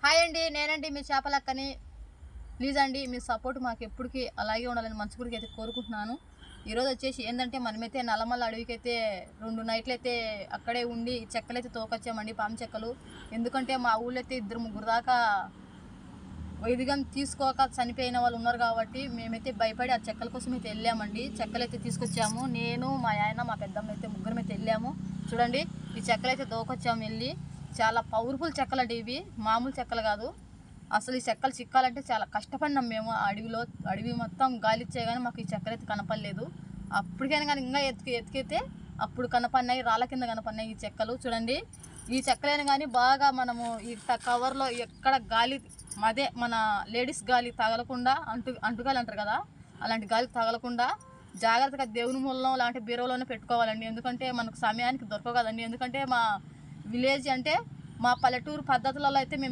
Hi అండి, నేనండి మీ చేపలక్కని. Please అండి, మీ సపోర్ట్ మాకు ఎప్పటికీ అలాగే ఉండాలని మనస్ఫూర్తిగా అయితే కోరుకుంటున్నాను. ఈరోజు వచ్చేసి ఏంటంటే మనమైతే నల్లమల్ల అడవికైతే 2 నైట్లు అయితే అక్కడే ఉండి చెక్కలైతే తోకొచ్చామండి, పాము చెక్కలు. ఎందుకంటే మా ఊళ్ళో అయితే 2-3 దాకా వైద్యం తీసుకోక చనిపోయిన వాళ్ళు ఉన్నారు కాబట్టి మేమైతే భయపడి ఆ చెక్కల కోసం అయితే వెళ్ళామండి. చెక్కలైతే తీసుకొచ్చాము. నేను, మా ఆయన, మా పెద్దమ్మ అయితే ముగ్గురం అయితే వెళ్ళాము. చూడండి, ఈ చెక్కలైతే దోకొచ్చాము వెళ్ళి. చాలా పవర్ఫుల్ చెక్కలండి ఇవి, మామూలు చెక్కలు కాదు. అసలు ఈ చెక్కలు చిక్కాలంటే చాలా కష్టపడినాం మేము. ఆ అడవి మొత్తం గాలిచ్చే కానీ మాకు ఈ చెక్కలు అయితే కనపడలేదు. అప్పటికైనా కానీ ఇంకా ఎతికితే అప్పుడు కనపడినాయి, రాళ్ళ కింద కనపడినాయి ఈ చెక్కలు. చూడండి, ఈ చెక్కలైనా కానీ బాగా మనము ఈ కవర్లో ఎక్కడ గాలి మన లేడీస్ గాలి తగలకుండా, అంటుగాలి అంటారు కదా, అలాంటి గాలి తగలకుండా జాగ్రత్తగా దేవుని మూలలో లాంటి బీరువలోనే పెట్టుకోవాలండి. ఎందుకంటే మనకు సమయానికి దొరకవు కదండి. ఎందుకంటే మా విలేజ్ అంటే మా పల్లెటూరు పద్ధతులలో అయితే మేము